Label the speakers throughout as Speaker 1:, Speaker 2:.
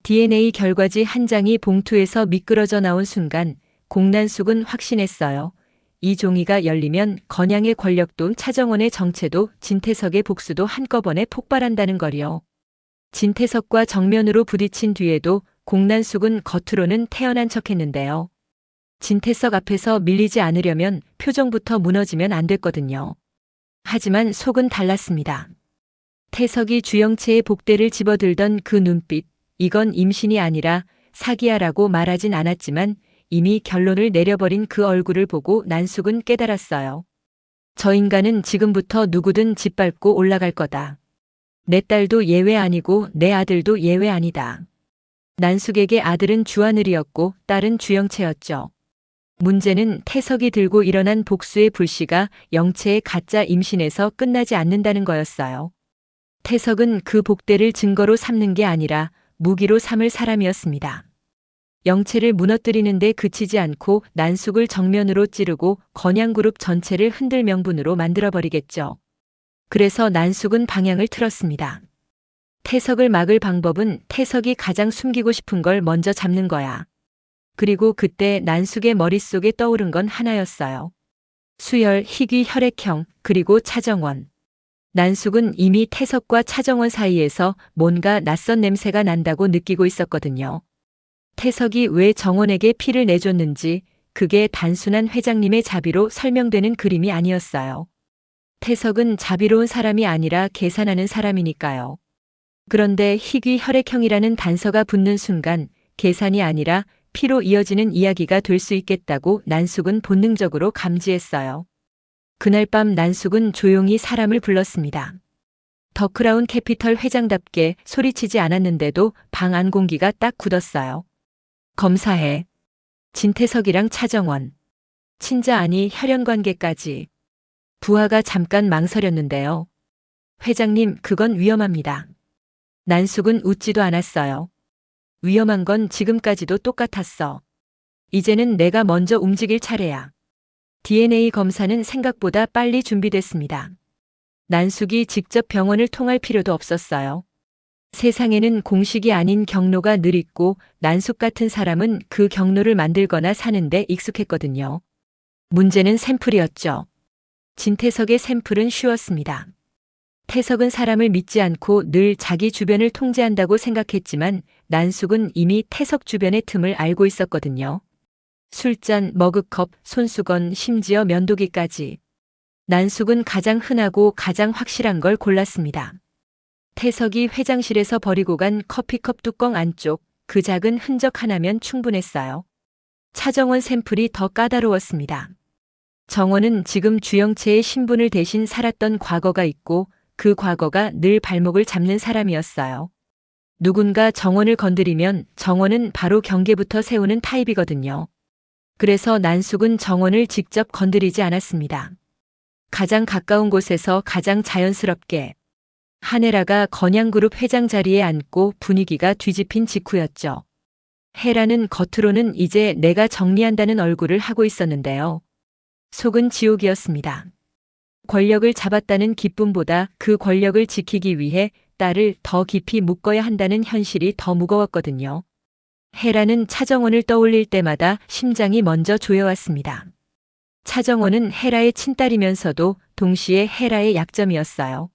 Speaker 1: DNA 결과지 한 장이 봉투에서 미끄러져 나온 순간 공난숙은 확신했어요. 이 종이가 열리면 건양의 권력도 차정원의 정체도 진태석의 복수도 한꺼번에 폭발한다는 거리요. 진태석과 정면으로 부딪힌 뒤에도 공난숙은 겉으로는 태연한 척했는데요. 진태석 앞에서 밀리지 않으려면 표정부터 무너지면 안 됐거든요. 하지만 속은 달랐습니다. 태석이 주영채의 복대를 집어들던 그 눈빛, 이건 임신이 아니라 사기야라고 말하진 않았지만 이미 결론을 내려버린 그 얼굴을 보고 난숙은 깨달았어요. 저 인간은 지금부터 누구든 짓밟고 올라갈 거다. 내 딸도 예외 아니고 내 아들도 예외 아니다. 난숙에게 아들은 주하늘이었고 딸은 주영채였죠. 문제는 태석이 들고 일어난 복수의 불씨가 영채의 가짜 임신에서 끝나지 않는다는 거였어요. 태석은 그 복대를 증거로 삼는 게 아니라 무기로 삼을 사람이었습니다. 영채를 무너뜨리는데 그치지 않고 난숙을 정면으로 찌르고 건양그룹 전체를 흔들 명분으로 만들어버리겠죠. 그래서 난숙은 방향을 틀었습니다. 태석을 막을 방법은 태석이 가장 숨기고 싶은 걸 먼저 잡는 거야. 그리고 그때 난숙의 머릿속에 떠오른 건 하나였어요. 수열, 희귀 혈액형, 그리고 차정원. 난숙은 이미 태석과 차정원 사이에서 뭔가 낯선 냄새가 난다고 느끼고 있었거든요. 태석이 왜 정원에게 피를 내줬는지 그게 단순한 회장님의 자비로 설명되는 그림이 아니었어요. 태석은 자비로운 사람이 아니라 계산하는 사람이니까요. 그런데 희귀 혈액형이라는 단서가 붙는 순간 계산이 아니라 피로 이어지는 이야기가 될 수 있겠다고 난숙은 본능적으로 감지했어요. 그날 밤 난숙은 조용히 사람을 불렀습니다. 더 크라운 캐피털 회장답게 소리치지 않았는데도 방 안 공기가 딱 굳었어요. 검사해. 진태석이랑 차정원. 친자 아니 혈연관계까지. 부하가 잠깐 망설였는데요. 회장님, 그건 위험합니다. 난숙은 웃지도 않았어요. 위험한 건 지금까지도 똑같았어. 이제는 내가 먼저 움직일 차례야. DNA 검사는 생각보다 빨리 준비됐습니다. 난숙이 직접 병원을 통할 필요도 없었어요. 세상에는 공식이 아닌 경로가 늘 있고 난숙 같은 사람은 그 경로를 만들거나 사는데 익숙했거든요. 문제는 샘플이었죠. 진태석의 샘플은 쉬웠습니다. 태석은 사람을 믿지 않고 늘 자기 주변을 통제한다고 생각했지만 난숙은 이미 태석 주변의 틈을 알고 있었거든요. 술잔, 머그컵, 손수건, 심지어 면도기까지. 난숙은 가장 흔하고 가장 확실한 걸 골랐습니다. 태석이 회장실에서 버리고 간 커피컵 뚜껑 안쪽 그 작은 흔적 하나면 충분했어요. 차정원 샘플이 더 까다로웠습니다. 정원은 지금 주영채의 신분을 대신 살았던 과거가 있고 그 과거가 늘 발목을 잡는 사람이었어요. 누군가 정원을 건드리면 정원은 바로 경계부터 세우는 타입이거든요. 그래서 난숙은 정원을 직접 건드리지 않았습니다. 가장 가까운 곳에서 가장 자연스럽게 한혜라가 건양그룹 회장 자리에 앉고 분위기가 뒤집힌 직후였죠. 혜라는 겉으로는 이제 내가 정리한다는 얼굴을 하고 있었는데요. 속은 지옥이었습니다. 권력을 잡았다는 기쁨보다 그 권력을 지키기 위해 딸을 더 깊이 묶어야 한다는 현실이 더 무거웠거든요. 혜라는 차정원을 떠올릴 때마다 심장이 먼저 조여왔습니다. 차정원은 혜라의 친딸이면서도 동시에 혜라의 약점이었어요.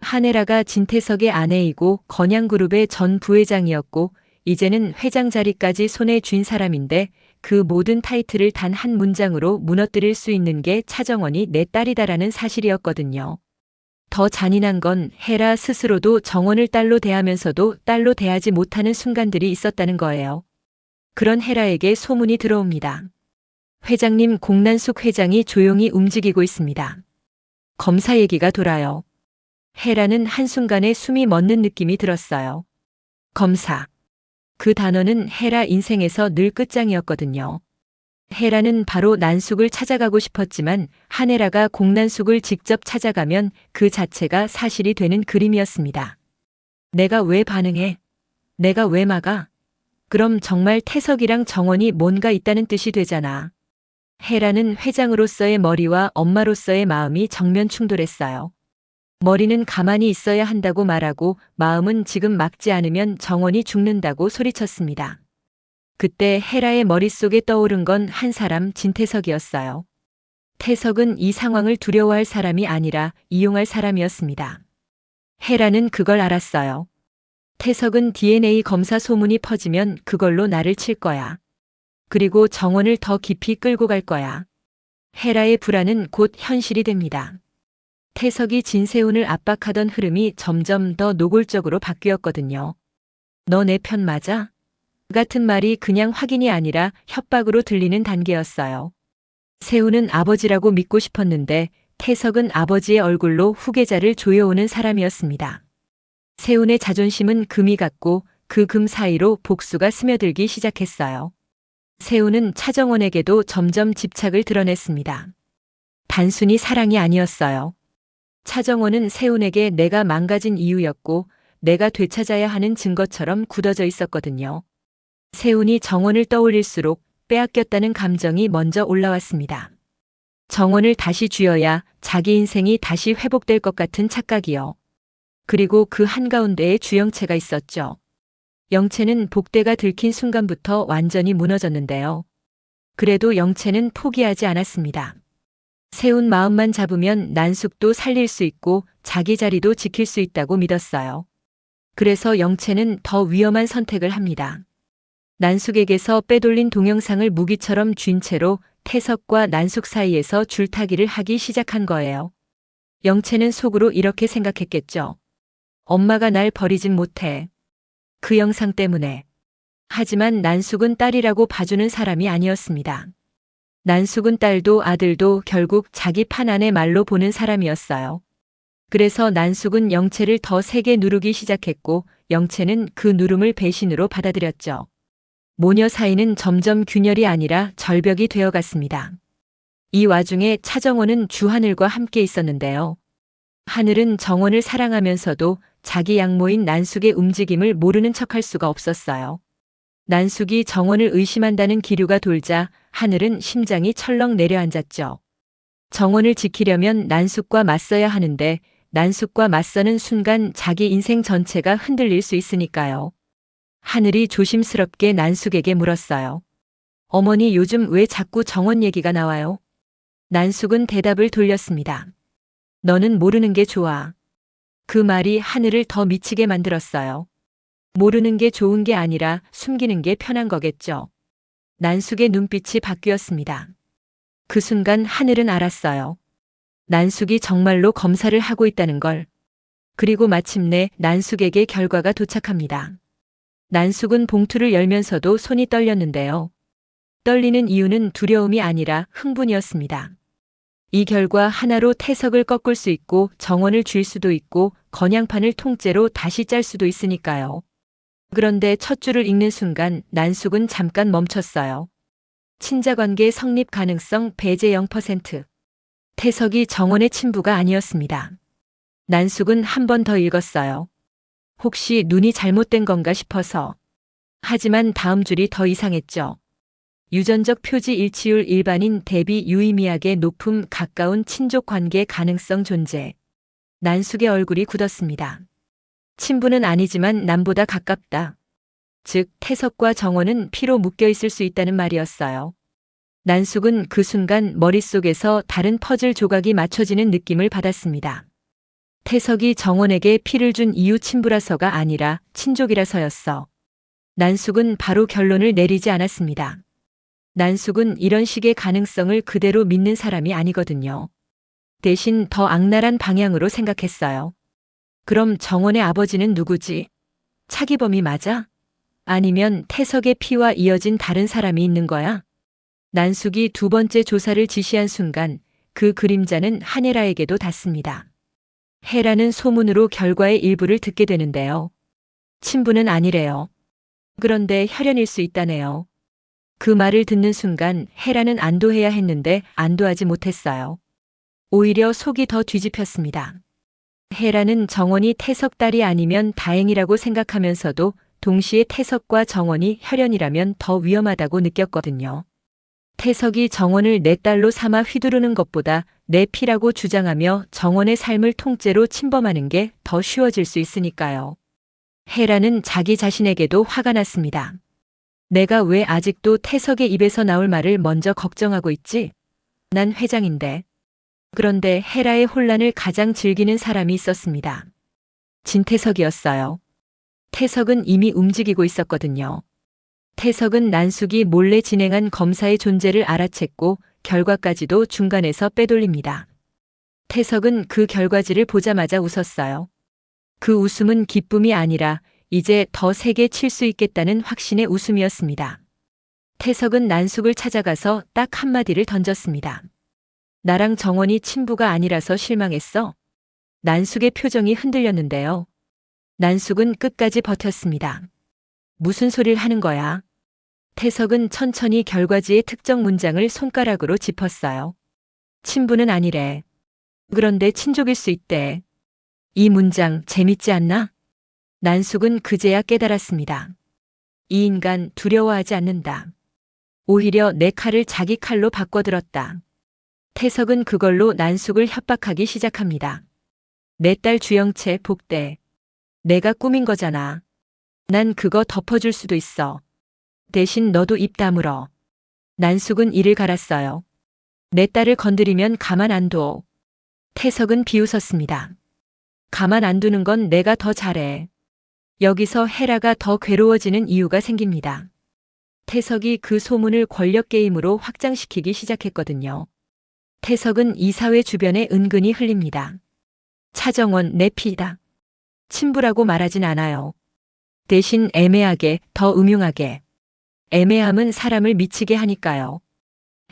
Speaker 1: 한혜라가 진태석의 아내이고 건양그룹의 전 부회장이었고 이제는 회장 자리까지 손에 쥔 사람인데 그 모든 타이틀을 단 한 문장으로 무너뜨릴 수 있는 게 차정원이 내 딸이다라는 사실이었거든요. 더 잔인한 건 혜라 스스로도 정원을 딸로 대하면서도 딸로 대하지 못하는 순간들이 있었다는 거예요. 그런 혜라에게 소문이 들어옵니다. 회장님, 공난숙 회장이 조용히 움직이고 있습니다. 검사 얘기가 돌아요. 혜라는 한순간에 숨이 멎는 느낌이 들었어요. 검사. 그 단어는 혜라 인생에서 늘 끝장이었거든요. 혜라는 바로 난숙을 찾아가고 싶었지만 한혜라가 공난숙을 직접 찾아가면 그 자체가 사실이 되는 그림이었습니다. 내가 왜 반응해? 내가 왜 막아? 그럼 정말 태석이랑 정원이 뭔가 있다는 뜻이 되잖아. 혜라는 회장으로서의 머리와 엄마로서의 마음이 정면 충돌했어요. 머리는 가만히 있어야 한다고 말하고 마음은 지금 막지 않으면 정원이 죽는다고 소리쳤습니다. 그때 헤라의 머릿속에 떠오른 건 한 사람, 진태석이었어요. 태석은 이 상황을 두려워할 사람이 아니라 이용할 사람이었습니다. 헤라는 그걸 알았어요. 태석은 DNA 검사 소문이 퍼지면 그걸로 나를 칠 거야. 그리고 정원을 더 깊이 끌고 갈 거야. 헤라의 불안은 곧 현실이 됩니다. 태석이 진세훈을 압박하던 흐름이 점점 더 노골적으로 바뀌었거든요. 너 내 편 맞아? 같은 말이 그냥 확인이 아니라 협박으로 들리는 단계였어요. 세훈은 아버지라고 믿고 싶었는데 태석은 아버지의 얼굴로 후계자를 조여오는 사람이었습니다. 세훈의 자존심은 금이 갔고 그 금 사이로 복수가 스며들기 시작했어요. 세훈은 차정원에게도 점점 집착을 드러냈습니다. 단순히 사랑이 아니었어요. 차정원은 세훈에게 내가 망가진 이유였고 내가 되찾아야 하는 증거처럼 굳어져 있었거든요. 세훈이 정원을 떠올릴수록 빼앗겼다는 감정이 먼저 올라왔습니다. 정원을 다시 쥐어야 자기 인생이 다시 회복될 것 같은 착각이요. 그리고 그 한가운데에 주영채가 있었죠. 영채는 복대가 들킨 순간부터 완전히 무너졌는데요. 그래도 영채는 포기하지 않았습니다. 세훈 마음만 잡으면 난숙도 살릴 수 있고 자기 자리도 지킬 수 있다고 믿었어요. 그래서 영채는 더 위험한 선택을 합니다. 난숙에게서 빼돌린 동영상을 무기처럼 쥔 채로 태석과 난숙 사이에서 줄타기를 하기 시작한 거예요. 영채는 속으로 이렇게 생각했겠죠. 엄마가 날 버리진 못해. 그 영상 때문에. 하지만 난숙은 딸이라고 봐주는 사람이 아니었습니다. 난숙은 딸도 아들도 결국 자기 판 안의 말로 보는 사람이었어요. 그래서 난숙은 영채를 더 세게 누르기 시작했고 영채는 그 누름을 배신으로 받아들였죠. 모녀 사이는 점점 균열이 아니라 절벽이 되어갔습니다. 이 와중에 차정원은 주하늘과 함께 있었는데요. 하늘은 정원을 사랑하면서도 자기 양모인 난숙의 움직임을 모르는 척할 수가 없었어요. 난숙이 정원을 의심한다는 기류가 돌자 하늘은 심장이 철렁 내려앉았죠. 정원을 지키려면 난숙과 맞서야 하는데 난숙과 맞서는 순간 자기 인생 전체가 흔들릴 수 있으니까요. 하늘이 조심스럽게 난숙에게 물었어요. 어머니 요즘 왜 자꾸 정원 얘기가 나와요? 난숙은 대답을 돌렸습니다. 너는 모르는 게 좋아. 그 말이 하늘을 더 미치게 만들었어요. 모르는 게 좋은 게 아니라 숨기는 게 편한 거겠죠. 난숙의 눈빛이 바뀌었습니다. 그 순간 하늘은 알았어요. 난숙이 정말로 검사를 하고 있다는 걸. 그리고 마침내 난숙에게 결과가 도착합니다. 난숙은 봉투를 열면서도 손이 떨렸는데요. 떨리는 이유는 두려움이 아니라 흥분이었습니다. 이 결과 하나로 태석을 꺾을 수 있고 정원을 쥘 수도 있고 건양판을 통째로 다시 짤 수도 있으니까요. 그런데 첫 줄을 읽는 순간 난숙은 잠깐 멈췄어요. 친자관계 성립 가능성 배제 0%. 태석이 정원의 친부가 아니었습니다. 난숙은 한 번 더 읽었어요. 혹시 눈이 잘못된 건가 싶어서. 하지만 다음 줄이 더 이상했죠. 유전적 표지 일치율 일반인 대비 유의미하게 높음 가까운 친족 관계 가능성 존재. 난숙의 얼굴이 굳었습니다. 친부는 아니지만 남보다 가깝다. 즉 태석과 정원은 피로 묶여 있을 수 있다는 말이었어요. 난숙은 그 순간 머릿속에서 다른 퍼즐 조각이 맞춰지는 느낌을 받았습니다. 태석이 정원에게 피를 준 이유 친부라서가 아니라 친족이라서였어. 난숙은 바로 결론을 내리지 않았습니다. 난숙은 이런 식의 가능성을 그대로 믿는 사람이 아니거든요. 대신 더 악랄한 방향으로 생각했어요. 그럼 정원의 아버지는 누구지? 차기범이 맞아? 아니면 태석의 피와 이어진 다른 사람이 있는 거야? 난숙이 두 번째 조사를 지시한 순간 그 그림자는 한혜라에게도 닿습니다. 헤라는 소문으로 결과의 일부를 듣게 되는데요. 친부는 아니래요. 그런데 혈연일 수 있다네요. 그 말을 듣는 순간 헤라는 안도해야 했는데 안도하지 못했어요. 오히려 속이 더 뒤집혔습니다. 헤라는 정원이 태석 딸이 아니면 다행이라고 생각하면서도 동시에 태석과 정원이 혈연이라면 더 위험하다고 느꼈거든요. 태석이 정원을 내 딸로 삼아 휘두르는 것보다 내 피라고 주장하며 정원의 삶을 통째로 침범하는 게 더 쉬워질 수 있으니까요. 헤라는 자기 자신에게도 화가 났습니다. 내가 왜 아직도 태석의 입에서 나올 말을 먼저 걱정하고 있지? 난 회장인데. 그런데 헤라의 혼란을 가장 즐기는 사람이 있었습니다. 진태석이었어요. 태석은 이미 움직이고 있었거든요. 태석은 난숙이 몰래 진행한 검사의 존재를 알아챘고 결과까지도 중간에서 빼돌립니다. 태석은 그 결과지를 보자마자 웃었어요. 그 웃음은 기쁨이 아니라 이제 더 세게 칠 수 있겠다는 확신의 웃음이었습니다. 태석은 난숙을 찾아가서 딱 한마디를 던졌습니다. 나랑 정원이 친부가 아니라서 실망했어? 난숙의 표정이 흔들렸는데요. 난숙은 끝까지 버텼습니다. 무슨 소리를 하는 거야? 태석은 천천히 결과지의 특정 문장을 손가락으로 짚었어요. 친부는 아니래. 그런데 친족일 수 있대. 이 문장 재밌지 않나? 난숙은 그제야 깨달았습니다. 이 인간 두려워하지 않는다. 오히려 내 칼을 자기 칼로 바꿔들었다. 태석은 그걸로 난숙을 협박하기 시작합니다. 내 딸 주영채 복대. 내가 꾸민 거잖아. 난 그거 덮어줄 수도 있어. 대신 너도 입 다물어. 난숙은 이를 갈았어요. 내 딸을 건드리면 가만 안 둬. 태석은 비웃었습니다. 가만 안 두는 건 내가 더 잘해. 여기서 헤라가 더 괴로워지는 이유가 생깁니다. 태석이 그 소문을 권력 게임으로 확장시키기 시작했거든요. 태석은 이사회 주변에 은근히 흘립니다. 차정원 내 피다. 친부라고 말하진 않아요. 대신 애매하게, 더 음흉하게. 애매함은 사람을 미치게 하니까요.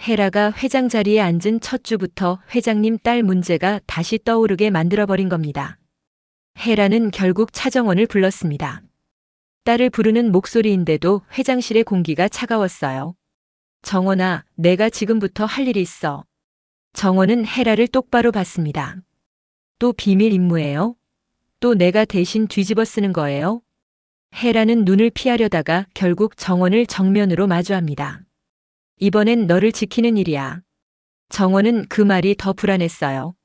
Speaker 1: 헤라가 회장 자리에 앉은 첫 주부터 회장님 딸 문제가 다시 떠오르게 만들어버린 겁니다. 헤라는 결국 차정원을 불렀습니다. 딸을 부르는 목소리인데도 회장실의 공기가 차가웠어요. 정원아, 내가 지금부터 할 일이 있어. 정원은 헤라를 똑바로 봤습니다. 또 비밀 임무예요? 또 내가 대신 뒤집어 쓰는 거예요? 헤라는 눈을 피하려다가 결국 정원을 정면으로 마주합니다. 이번엔 너를 지키는 일이야. 정원은 그 말이 더 불안했어요.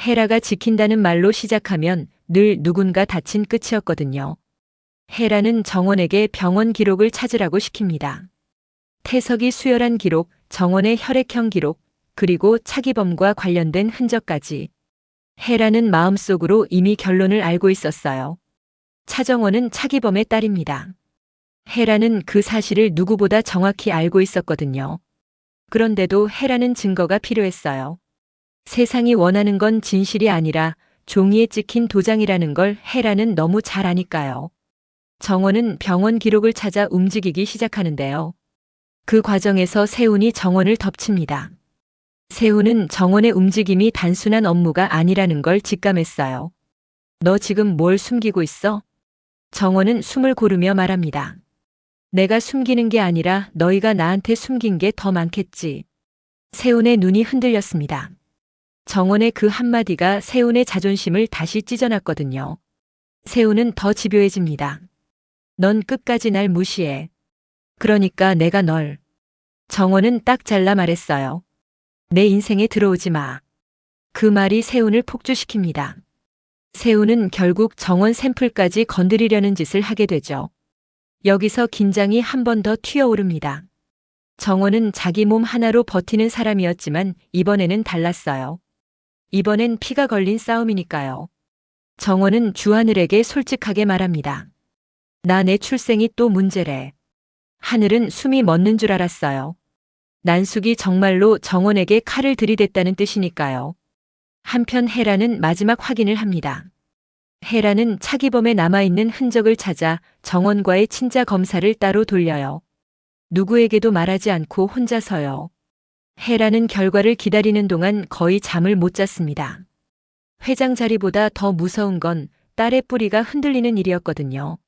Speaker 1: 헤라가 지킨다는 말로 시작하면 늘 누군가 다친 끝이었거든요. 헤라는 정원에게 병원 기록을 찾으라고 시킵니다. 태석이 수혈한 기록, 정원의 혈액형 기록, 그리고 차기범과 관련된 흔적까지. 헤라는 마음속으로 이미 결론을 알고 있었어요. 차정원은 차기범의 딸입니다. 헤라는 그 사실을 누구보다 정확히 알고 있었거든요. 그런데도 헤라는 증거가 필요했어요. 세상이 원하는 건 진실이 아니라 종이에 찍힌 도장이라는 걸 헤라는 너무 잘 아니까요. 정원은 병원 기록을 찾아 움직이기 시작하는데요. 그 과정에서 세훈이 정원을 덮칩니다. 세훈은 정원의 움직임이 단순한 업무가 아니라는 걸 직감했어요. 너 지금 뭘 숨기고 있어? 정원은 숨을 고르며 말합니다. 내가 숨기는 게 아니라 너희가 나한테 숨긴 게 더 많겠지. 세훈의 눈이 흔들렸습니다. 정원의 그 한마디가 세훈의 자존심을 다시 찢어놨거든요. 세훈은 더 집요해집니다. 넌 끝까지 날 무시해. 그러니까 내가 널. 정원은 딱 잘라 말했어요. 내 인생에 들어오지 마. 그 말이 세훈을 폭주시킵니다. 세훈은 결국 정원 샘플까지 건드리려는 짓을 하게 되죠. 여기서 긴장이 한 번 더 튀어오릅니다. 정원은 자기 몸 하나로 버티는 사람이었지만 이번에는 달랐어요. 이번엔 피가 걸린 싸움이니까요. 정원은 주하늘에게 솔직하게 말합니다. 나 내 출생이 또 문제래. 하늘은 숨이 멎는 줄 알았어요. 난숙이 정말로 정원에게 칼을 들이댔다는 뜻이니까요. 한편 헤라는 마지막 확인을 합니다. 헤라는 차기범에 남아있는 흔적을 찾아 정원과의 친자 검사를 따로 돌려요. 누구에게도 말하지 않고 혼자서요. 헤라는 결과를 기다리는 동안 거의 잠을 못 잤습니다. 회장 자리보다 더 무서운 건 딸의 뿌리가 흔들리는 일이었거든요.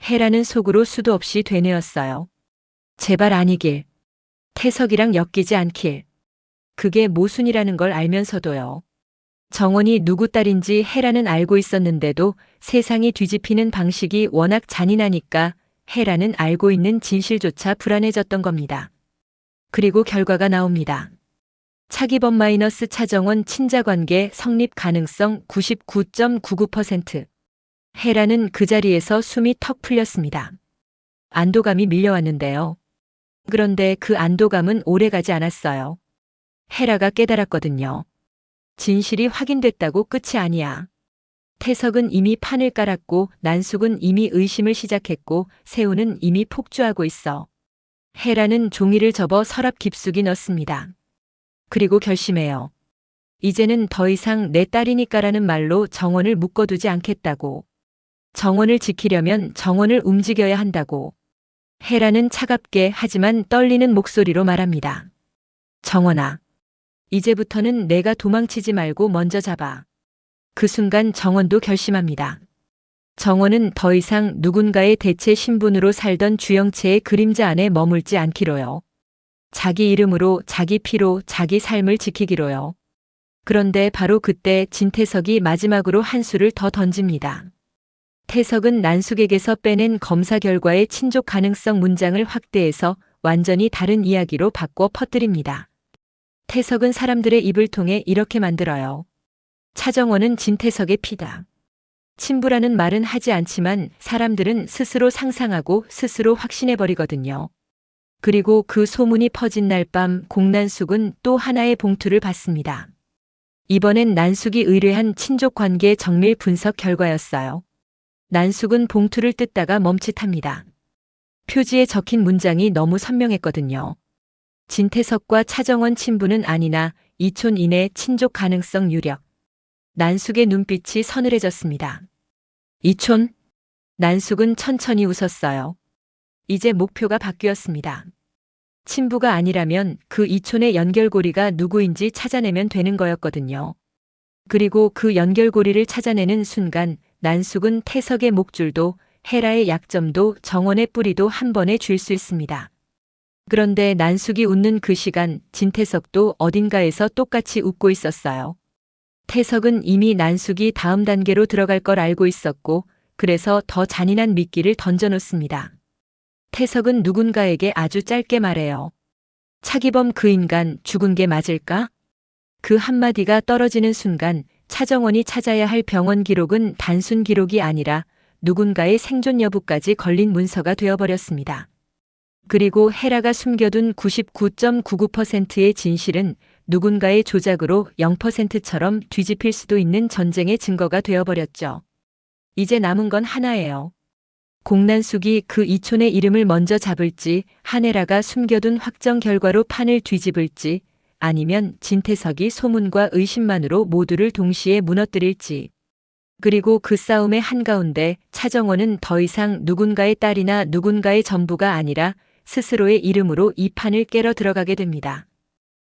Speaker 1: 헤라는 속으로 수도 없이 되뇌었어요. 제발 아니길. 태석이랑 엮이지 않길. 그게 모순이라는 걸 알면서도요. 정원이 누구 딸인지 헤라는 알고 있었는데도 세상이 뒤집히는 방식이 워낙 잔인하니까 헤라는 알고 있는 진실조차 불안해졌던 겁니다. 그리고 결과가 나옵니다. 차기범 마이너스 차정원 친자관계 성립 가능성 99.99%. 헤라는 그 자리에서 숨이 턱 풀렸습니다. 안도감이 밀려왔는데요. 그런데 그 안도감은 오래가지 않았어요. 헤라가 깨달았거든요. 진실이 확인됐다고 끝이 아니야. 태석은 이미 판을 깔았고 난숙은 이미 의심을 시작했고 세우는 이미 폭주하고 있어. 헤라는 종이를 접어 서랍 깊숙이 넣습니다. 그리고 결심해요. 이제는 더 이상 내 딸이니까라는 말로 정원을 묶어두지 않겠다고. 정원을 지키려면 정원을 움직여야 한다고. 헤라는 차갑게 하지만 떨리는 목소리로 말합니다. 정원아, 이제부터는 내가 도망치지 말고 먼저 잡아. 그 순간 정원도 결심합니다. 정원은 더 이상 누군가의 대체 신분으로 살던 주영채의 그림자 안에 머물지 않기로요. 자기 이름으로, 자기 피로, 자기 삶을 지키기로요. 그런데 바로 그때 진태석이 마지막으로 한 수를 더 던집니다. 태석은 난숙에게서 빼낸 검사 결과의 친족 가능성 문장을 확대해서 완전히 다른 이야기로 바꿔 퍼뜨립니다. 태석은 사람들의 입을 통해 이렇게 만들어요. 차정원은 진태석의 피다. 친부라는 말은 하지 않지만 사람들은 스스로 상상하고 스스로 확신해버리거든요. 그리고 그 소문이 퍼진 날 밤 공난숙은 또 하나의 봉투를 받습니다. 이번엔 난숙이 의뢰한 친족 관계 정밀 분석 결과였어요. 난숙은 봉투를 뜯다가 멈칫합니다. 표지에 적힌 문장이 너무 선명했거든요. 진태석과 차정원 친부는 아니나 이촌 이내 친족 가능성 유력. 난숙의 눈빛이 서늘해졌습니다. 이촌? 난숙은 천천히 웃었어요. 이제 목표가 바뀌었습니다. 친부가 아니라면 그 이촌의 연결고리가 누구인지 찾아내면 되는 거였거든요. 그리고 그 연결고리를 찾아내는 순간 난숙은 태석의 목줄도 헤라의 약점도 정원의 뿌리도 한 번에 쥘 수 있습니다. 그런데 난숙이 웃는 그 시간 진태석도 어딘가에서 똑같이 웃고 있었어요. 태석은 이미 난숙이 다음 단계로 들어갈 걸 알고 있었고 그래서 더 잔인한 미끼를 던져놓습니다. 태석은 누군가에게 아주 짧게 말해요. 차기범 그 인간 죽은 게 맞을까? 그 한마디가 떨어지는 순간 차정원이 찾아야 할 병원 기록은 단순 기록이 아니라 누군가의 생존 여부까지 걸린 문서가 되어버렸습니다. 그리고 헤라가 숨겨둔 99.99%의 진실은 누군가의 조작으로 0%처럼 뒤집힐 수도 있는 전쟁의 증거가 되어버렸죠. 이제 남은 건 하나예요. 공난숙이 그 이촌의 이름을 먼저 잡을지, 한헤라가 숨겨둔 확정 결과로 판을 뒤집을지, 아니면 진태석이 소문과 의심만으로 모두를 동시에 무너뜨릴지. 그리고 그 싸움의 한가운데 차정원은 더 이상 누군가의 딸이나 누군가의 전부가 아니라 스스로의 이름으로 이 판을 깨러 들어가게 됩니다.